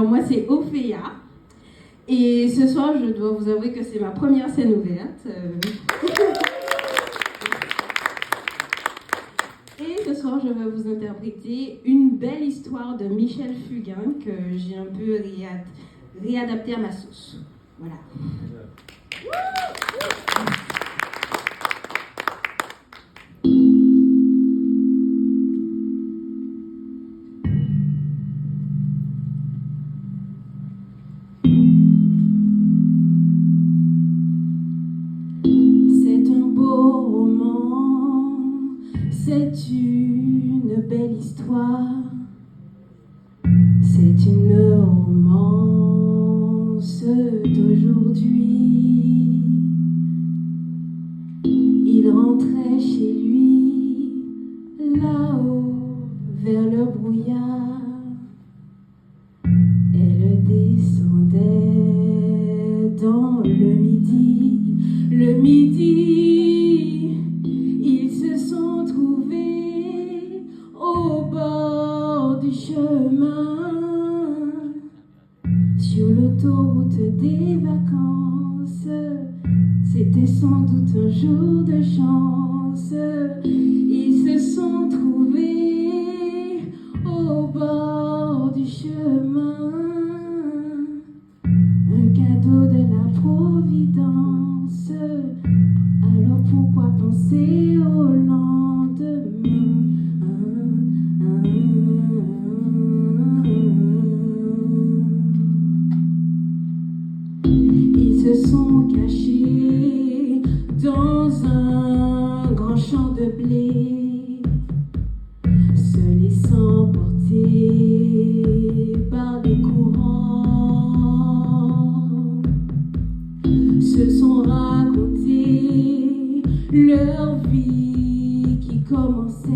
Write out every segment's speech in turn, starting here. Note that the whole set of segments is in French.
Alors moi c'est Ophéa. Et ce soir, je dois vous avouer que c'est ma première scène ouverte. Et ce soir, je vais vous interpréter une belle histoire de Michel Fugain que j'ai un peu réadaptée à ma sauce. Voilà. C'est une belle histoire, c'est une romance d'aujourd'hui. Il rentrait chez lui, là-haut, vers le brouillard. Elle descendait dans le midi, le midi. Chemin sur l'autoroute des vacances, c'était sans doute un jour de chance. Ils se sont trouvés au bord du chemin, un cadeau de la Providence. Alors pourquoi penser au lendemain? Ils se sont cachés dans un grand champ de blé, se laissant porter par les courants, se sont racontés leur vie qui commençait.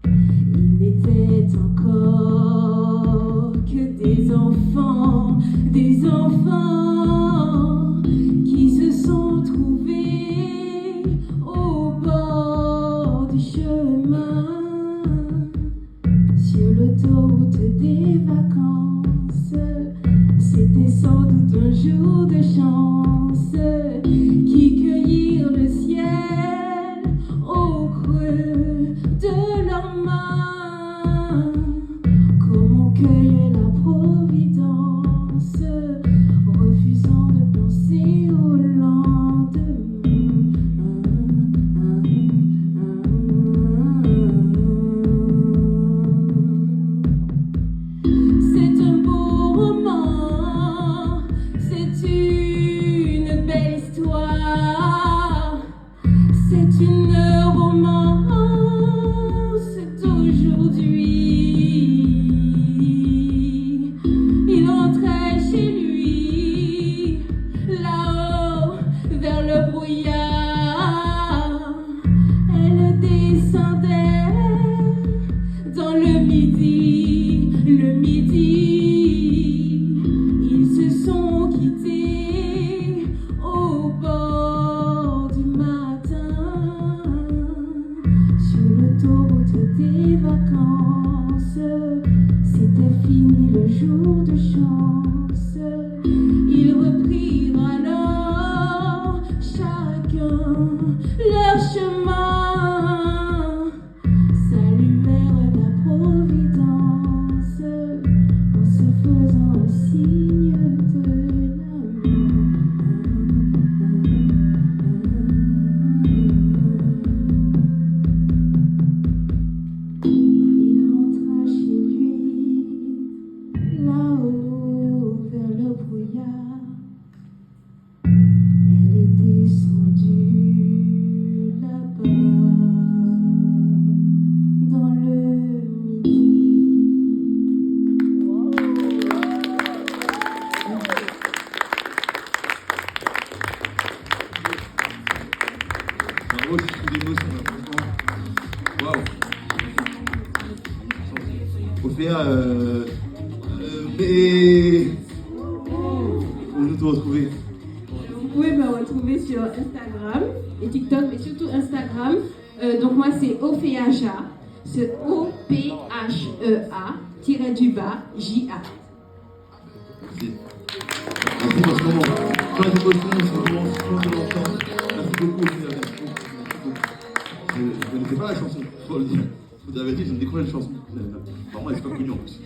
Ils n'étaient encore que des enfants qui se sont trouvés au bord du chemin, sur l'autoroute des vacances. C'était sans doute un jour de chance, qui cueillirent le ciel au creux de leurs mains, comme on cueille la Providence, refusant de penser au C'est un beau roman, c'est une belle histoire, c'est une romance d'aujourd'hui. Il rentrait chez lui, là-haut, vers le brouillard. Elle descendait dans le midi, le midi. Ils se sont quittés au bord du matin, sur l'autoroute des vacances. C'était fini le jour de chance. Ils reprirent alors chacun leur chemin, saluèrent la Providence en se faisant un signe de la Il rentra chez lui, là-haut, vers le brouillard. Elle est descendue là-bas, dans le midi. Bravo, j'ai trouvé des mots sur la chanson. Waouh. Ophéa, mais où nous te retrouver? Vous pouvez me retrouver sur Instagram et TikTok, mais surtout Instagram. Donc moi c'est Ophéa, c'est Ophéa. J-A. Merci. Merci pour ce moment. Plein d'émotions, ce moment, plein de l'enfant. Merci beaucoup aussi. Merci beaucoup. Je ne connaissais pas la chanson, il faut le dire. Je vous avais dit, je ne découvrais la chanson. Vraiment, elle n'est pas connue en plus.